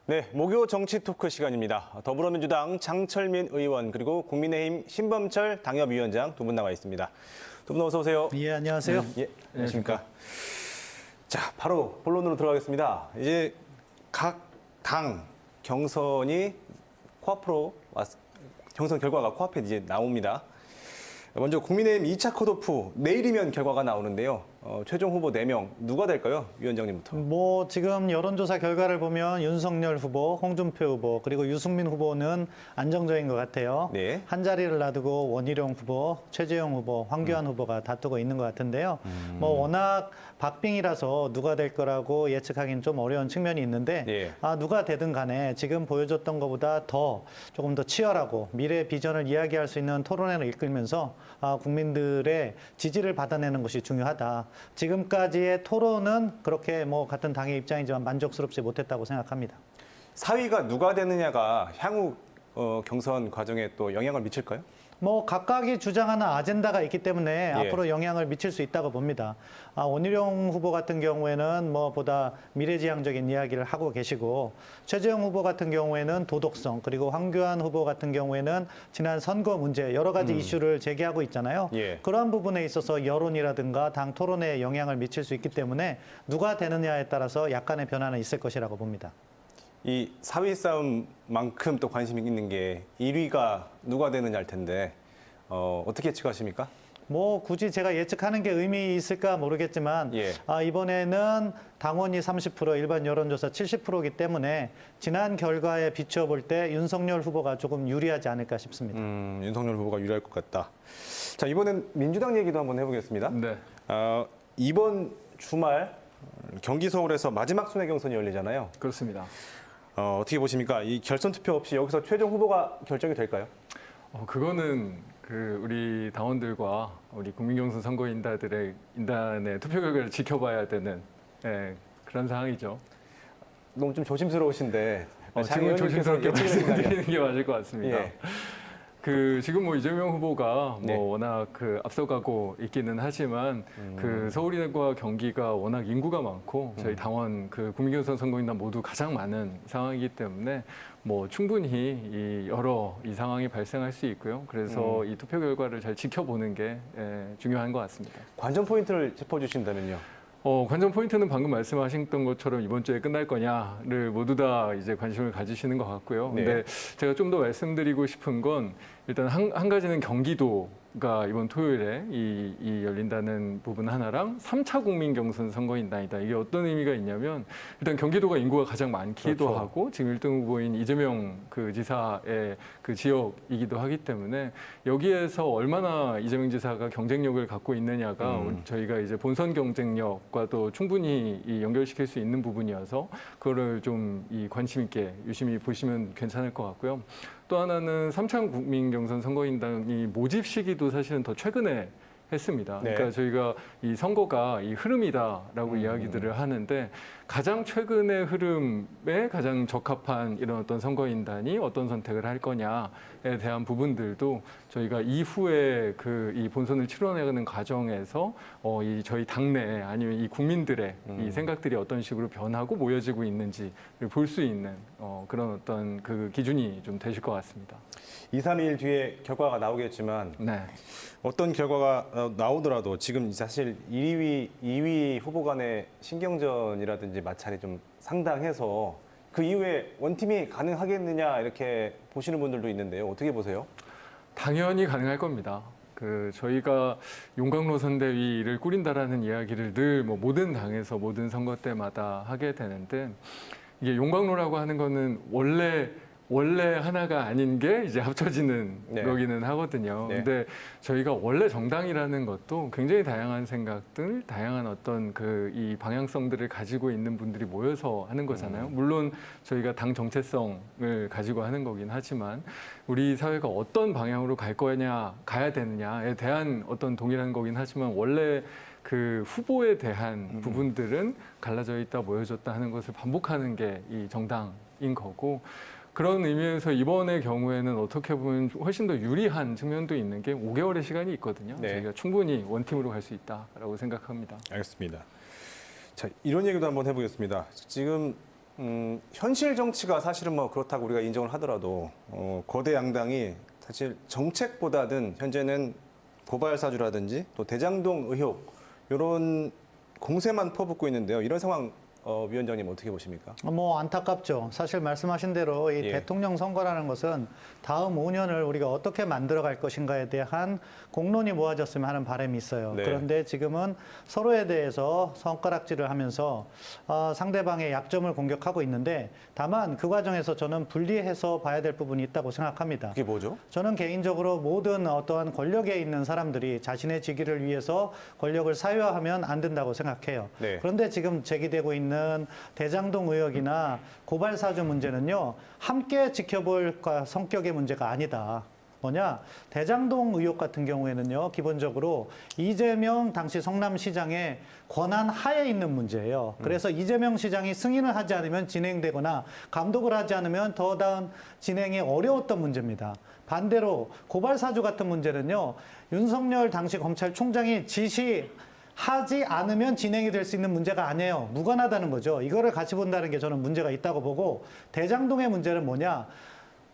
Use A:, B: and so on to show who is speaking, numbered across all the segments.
A: 네, 목요 정치 토크 시간입니다. 더불어민주당 장철민 의원 그리고 국민의힘 신범철 당협위원장 두 분 나와 있습니다. 두 분 어서 오세요.
B: 예, 안녕하세요.
A: 예, 안녕하십니까. 자, 바로 본론으로 들어가겠습니다. 이제 각 당 경선 결과가 코앞에 이제 나옵니다. 먼저 국민의힘 2차 컷오프 내일이면 결과가 나오는데요. 최종 후보 4명 누가 될까요? 위원장님부터.
B: 지금 여론조사 결과를 보면 윤석열 후보, 홍준표 후보, 그리고 유승민 후보는 안정적인 것 같아요.
A: 네.
B: 한 자리를 놔두고 원희룡 후보, 최재형 후보, 황교안 후보가 다투고 있는 것 같은데요. 워낙 박빙이라서 누가 될 거라고 예측하기는 좀 어려운 측면이 있는데
A: 예.
B: 누가 되든 간에 지금 보여줬던 것보다 조금 더 치열하고 미래 비전을 이야기할 수 있는 토론회를 이끌면서 국민들의 지지를 받아내는 것이 중요하다. 지금까지의 토론은 그렇게 같은 당의 입장이지만 만족스럽지 못했다고 생각합니다.
A: 4위가 누가 되느냐가 향후 경선 과정에 또 영향을 미칠까요?
B: 각각이 주장하는 아젠다가 있기 때문에
A: 예.
B: 앞으로 영향을 미칠 수 있다고 봅니다. 원희룡 후보 같은 경우에는 보다 미래지향적인 이야기를 하고 계시고 최재형 후보 같은 경우에는 도덕성 그리고 황교안 후보 같은 경우에는 지난 선거 문제 여러 가지 이슈를 제기하고 있잖아요.
A: 예.
B: 그러한 부분에 있어서 여론이라든가 당 토론에 영향을 미칠 수 있기 때문에 누가 되느냐에 따라서 약간의 변화는 있을 것이라고 봅니다.
A: 이 4위 싸움만큼 또 관심이 있는 게 1위가 누가 되느냐일 텐데 어떻게 예측하십니까?
B: 굳이 제가 예측하는 게 의미 있을까 모르겠지만
A: 예.
B: 이번에는 당원이 30%, 일반 여론조사 70%이기 때문에 지난 결과에 비춰볼 때 윤석열 후보가 조금 유리하지 않을까 싶습니다.
A: 윤석열 후보가 유리할 것 같다. 자, 이번엔 민주당 얘기도 한번 해보겠습니다.
C: 네.
A: 이번 주말 경기 서울에서 마지막 순회 경선이 열리잖아요.
C: 그렇습니다.
A: 어떻게 보십니까? 이 결선 투표 없이 여기서 최종 후보가 결정이 될까요?
C: 그거는 우리 당원들과 우리 국민경선 선거인단의 투표 결과를 지켜봐야 되는 그런 상황이죠.
A: 너무 좀 조심스러우신데
C: 지금 조심스럽게 말씀드리는 게 맞을 것 같습니다.
A: 예.
C: 지금 이재명 후보가
A: 네.
C: 워낙 앞서가고 있기는 하지만 서울과 경기가 워낙 인구가 많고 저희 당원 국민경선 선거인단 모두 가장 많은 상황이기 때문에 충분히 여러 상황이 발생할 수 있고요. 그래서 이 투표 결과를 잘 지켜보는 게 중요한 것 같습니다.
A: 관전 포인트를 짚어주신다면요.
C: 관전 포인트는 방금 말씀하셨던 것처럼 이번 주에 끝날 거냐를 모두 다 이제 관심을 가지시는 것 같고요.
A: 네.
C: 근데 제가 좀 더 말씀드리고 싶은 건 일단 한 가지는 경기도가 이번 토요일에 이 열린다는 부분 하나랑 3차 국민 경선 선거인단이다. 이게 어떤 의미가 있냐면 일단 경기도가 인구가 가장 많기도
A: 그렇죠.
C: 하고 지금 1등 후보인 이재명 지사의 지역이기도 하기 때문에 여기에서 얼마나 이재명 지사가 경쟁력을 갖고 있느냐가 저희가 이제 본선 경쟁력과도 충분히 연결시킬 수 있는 부분이어서 그거를 좀 관심 있게 유심히 보시면 괜찮을 것 같고요. 또 하나는 3차 국민경선 선거인단이 모집 시기도 사실은 더 최근에 했습니다.
A: 네.
C: 그러니까 저희가 이 선거가 이 흐름이다라고 이야기들을 하는데 가장 최근의 흐름에 가장 적합한 이런 어떤 선거인단이 어떤 선택을 할 거냐에 대한 부분들도 저희가 이후에 이 본선을 치러내가는 과정에서 저희 당내 아니면 이 국민들의 이 생각들이 어떤 식으로 변하고 모여지고 있는지를 볼 수 있는 그런 어떤 기준이 좀 되실 것 같습니다.
A: 2, 3일 뒤에 결과가 나오겠지만
C: 네.
A: 어떤 결과가 나오더라도 지금 사실 1위, 2위 후보 간의 신경전이라든지 마찰이 좀 상당해서 그 이후에 원팀이 가능하겠느냐 이렇게 보시는 분들도 있는데요. 어떻게 보세요?
C: 당연히 가능할 겁니다. 저희가 용광로 선대위를 꾸린다라는 이야기를 늘 모든 당에서 모든 선거 때마다 하게 되는데 이게 용광로라고 하는 거는 원래 하나가 아닌 게 이제 합쳐지는
A: 네.
C: 거기는 하거든요.
A: 네.
C: 근데 저희가 원래 정당이라는 것도 굉장히 다양한 생각들, 다양한 어떤 이 방향성들을 가지고 있는 분들이 모여서 하는 거잖아요. 물론 저희가 당 정체성을 가지고 하는 거긴 하지만 우리 사회가 어떤 방향으로 가야 되느냐에 대한 어떤 동일한 거긴 하지만 원래 후보에 대한 부분들은 갈라져 있다, 모여졌다 하는 것을 반복하는 게 이 정당인 거고 그런 의미에서 이번의 경우에는 어떻게 보면 훨씬 더 유리한 측면도 있는 게 5개월의 시간이 있거든요.
A: 네.
C: 저희가 충분히 원팀으로 갈 수 있다라고 생각합니다.
A: 알겠습니다. 자, 이런 얘기도 한번 해보겠습니다. 지금 현실 정치가 사실은 뭐 그렇다고 우리가 인정을 하더라도 거대 양당이 사실 정책보다는 현재는 고발 사주라든지 또 대장동 의혹 이런 공세만 퍼붓고 있는데요. 이런 상황 위원장님 어떻게 보십니까?
B: 뭐 안타깝죠. 사실 말씀하신 대로 이
A: 예.
B: 대통령 선거라는 것은 다음 5년을 우리가 어떻게 만들어갈 것인가에 대한 공론이 모아졌으면 하는 바람이 있어요.
A: 네.
B: 그런데 지금은 서로에 대해서 손가락질을 하면서 상대방의 약점을 공격하고 있는데 다만 그 과정에서 저는 분리해서 봐야 될 부분이 있다고 생각합니다.
A: 그게 뭐죠?
B: 저는 개인적으로 모든 어떠한 권력에 있는 사람들이 자신의 직위를 위해서 권력을 사유화하면 안 된다고 생각해요.
A: 네.
B: 그런데 지금 제기되고 있는 대장동 의혹이나 고발 사주 문제는요, 함께 지켜볼 성격의 문제가 아니다. 뭐냐, 대장동 의혹 같은 경우에는요, 기본적으로 이재명 당시 성남시장의 권한 하에 있는 문제예요. 그래서 이재명 시장이 승인을 하지 않으면 진행되거나 감독을 하지 않으면 더 다음 진행이 어려웠던 문제입니다. 반대로 고발 사주 같은 문제는요, 윤석열 당시 검찰총장이 지시하지 않으면 진행이 될 수 있는 문제가 아니에요. 무관하다는 거죠. 이거를 같이 본다는 게 저는 문제가 있다고 보고, 대장동의 문제는 뭐냐?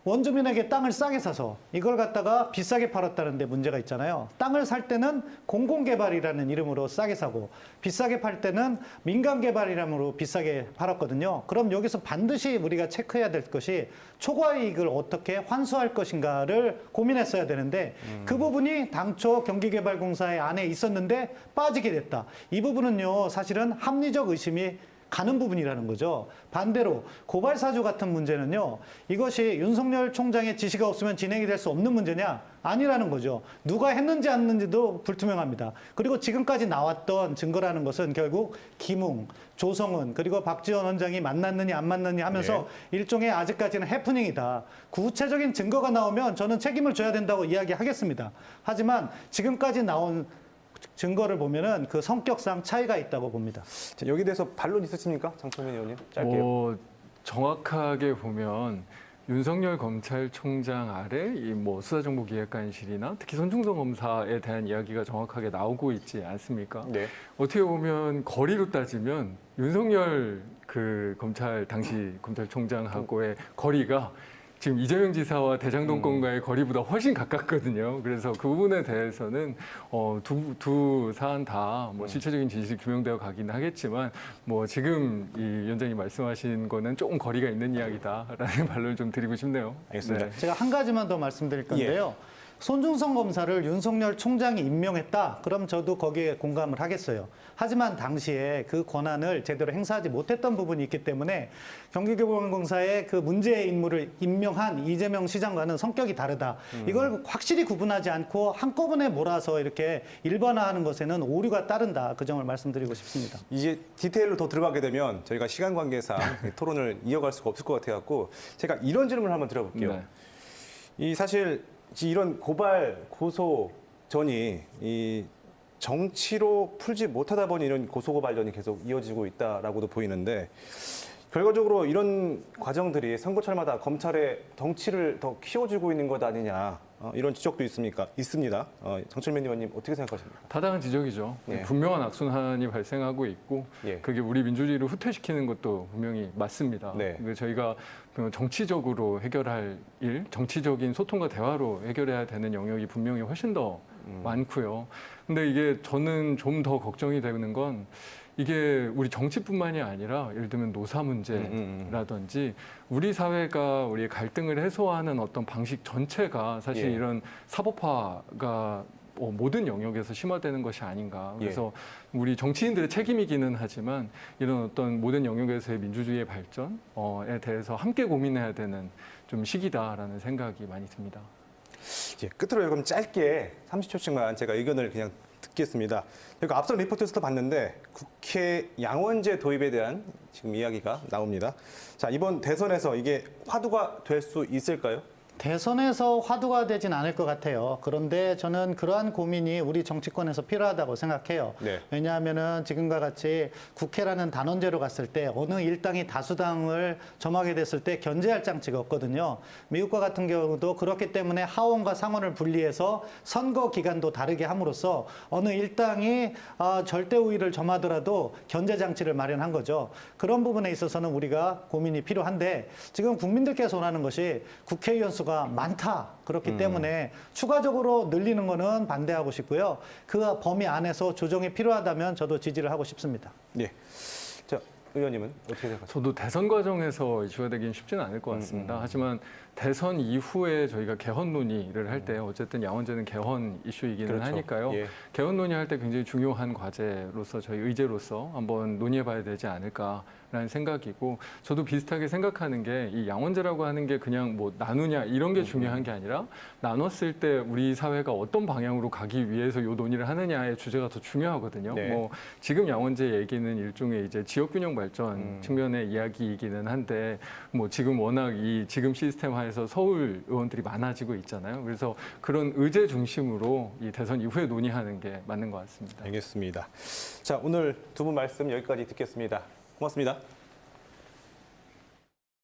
B: 원주민에게 땅을 싸게 사서 이걸 갖다가 비싸게 팔았다는 데 문제가 있잖아요. 땅을 살 때는 공공개발이라는 이름으로 싸게 사고 비싸게 팔 때는 민간개발이라므로 비싸게 팔았거든요. 그럼 여기서 반드시 우리가 체크해야 될 것이 초과이익을 어떻게 환수할 것인가를 고민했어야 되는데 그 부분이 당초 경기개발공사의 안에 있었는데 빠지게 됐다. 이 부분은요, 사실은 합리적 의심이 가는 부분이라는 거죠. 반대로 고발 사주 같은 문제는요, 이것이 윤석열 총장의 지시가 없으면 진행이 될 수 없는 문제냐? 아니라는 거죠. 누가 했는지 안 했는지도 불투명합니다. 그리고 지금까지 나왔던 증거라는 것은 결국 김웅, 조성은 그리고 박지원 원장이 만났느냐 안 만났느냐 하면서 일종의 아직까지는 해프닝이다. 구체적인 증거가 나오면 저는 책임을 져야 된다고 이야기하겠습니다. 하지만 지금까지 나온 증거를 보면은 그 성격상 차이가 있다고 봅니다.
A: 자, 여기 대해서 반론 있으십니까? 장철민 의원님 짧게요.
C: 뭐 정확하게 보면 윤석열 검찰총장 아래 이 뭐 수사정보기획관실이나 특히 손중성 검사에 대한 이야기가 정확하게 나오고 있지 않습니까?
A: 네.
C: 어떻게 보면 거리로 따지면 윤석열 그 검찰 당시 검찰총장하고의 거리가 지금 이재명 지사와 대장동 건과의 거리보다 훨씬 가깝거든요. 그래서 그 부분에 대해서는 두 사안 다 뭐 실체적인 진실이 규명되어 가긴 하겠지만 뭐 지금 이 위원장님 말씀하신 거는 조금 거리가 있는 이야기다라는 반론을 좀 드리고 싶네요.
A: 알겠습니다.
C: 네.
B: 제가 한 가지만 더 말씀드릴 건데요. 손중성 검사를 윤석열 총장이 임명했다. 그럼 저도 거기에 공감을 하겠어요. 하지만 당시에 그 권한을 제대로 행사하지 못했던 부분이 있기 때문에 경기개발공사의 그 문제의 인물을 임명한 이재명 시장과는 성격이 다르다. 이걸 확실히 구분하지 않고 한꺼번에 몰아서 이렇게 일반화하는 것에는 오류가 따른다. 그 점을 말씀드리고 싶습니다.
A: 이제 디테일로 더 들어가게 되면 저희가 시간 관계상 토론을 이어갈 수가 없을 것 같아갖고 제가 이런 질문을 한번 드려볼게요.
C: 네.
A: 이 사실 이런 고발 고소전이 이 정치로 풀지 못하다 보니 이런 고소고발전이 계속 이어지고 있다라고도 보이는데 결과적으로 이런 과정들이 선거철마다 검찰의 덩치를 더 키워주고 있는 것 아니냐 이런 지적도 있습니다. 장철민 의원님 어떻게 생각하십니까?
C: 타당한 지적이죠.
A: 예.
C: 분명한 악순환이 발생하고 있고
A: 예.
C: 그게 우리 민주주의를 후퇴시키는 것도 분명히 맞습니다.
A: 네.
C: 저희가 정치적으로 해결할 일, 정치적인 소통과 대화로 해결해야 되는 영역이 분명히 훨씬 더 많고요. 근데 이게 저는 좀 더 걱정이 되는 건 이게 우리 정치뿐만이 아니라 예를 들면 노사 문제라든지 우리 사회가 우리의 갈등을 해소하는 어떤 방식 전체가 사실
A: 예.
C: 이런 사법화가 모든 영역에서 심화되는 것이 아닌가. 그래서 우리 정치인들의 책임이기는 하지만 이런 어떤 모든 영역에서의 민주주의의 발전에 대해서 함께 고민해야 되는 좀 시기다라는 생각이 많이 듭니다.
A: 이제 끝으로 그럼 짧게 30초씩만 제가 의견을 그냥 듣겠습니다. 그리고 앞선 리포트에서도 봤는데 국회 양원제 도입에 대한 지금 이야기가 나옵니다. 자, 이번 대선에서 이게 화두가 될 수 있을까요?
B: 대선에서 화두가 되진 않을 것 같아요. 그런데 저는 그러한 고민이 우리 정치권에서 필요하다고 생각해요.
A: 네.
B: 왜냐하면은 지금과 같이 국회라는 단원제로 갔을 때 어느 일당이 다수당을 점하게 됐을 때 견제할 장치가 없거든요. 미국과 같은 경우도 그렇기 때문에 하원과 상원을 분리해서 선거 기간도 다르게 함으로써 어느 일당이 절대 우위를 점하더라도 견제 장치를 마련한 거죠. 그런 부분에 있어서는 우리가 고민이 필요한데 지금 국민들께서 원하는 것이 국회의원 수가 많다. 그렇기 때문에 추가적으로 늘리는 거는 반대하고 싶고요. 그 범위 안에서 조정이 필요하다면 저도 지지를 하고 싶습니다.
A: 예. 자, 의원님은 어떻게 생각하세요?
C: 저도 대선 과정에서 이슈가 되긴 쉽지는 않을 것 같습니다. 하지만 대선 이후에 저희가 개헌 논의를 할 때 어쨌든 양원제는 개헌 이슈이기는
A: 그렇죠.
C: 하니까요.
A: 예.
C: 개헌 논의할 때 굉장히 중요한 과제로서 저희 의제로서 한번 논의해봐야 되지 않을까라는 생각이고 저도 비슷하게 생각하는 게 이 양원제라고 하는 게 그냥 뭐 나누냐 이런 게 중요한 게 아니라 나눴을 때 우리 사회가 어떤 방향으로 가기 위해서 이 논의를 하느냐의 주제가 더 중요하거든요.
A: 네.
C: 뭐 지금 양원제 얘기는 일종의 이제 지역균형 발전 측면의 이야기이기는 한데 뭐 지금 워낙 이 지금 시스템 하에서 서울 의원들이 많아지고 있잖아요. 그래서 그런 의제 중심으로 이 대선 이후에 논의하는 게 맞는 것 같습니다.
A: 알겠습니다. 자, 오늘 두 분 말씀 여기까지 듣겠습니다. 고맙습니다.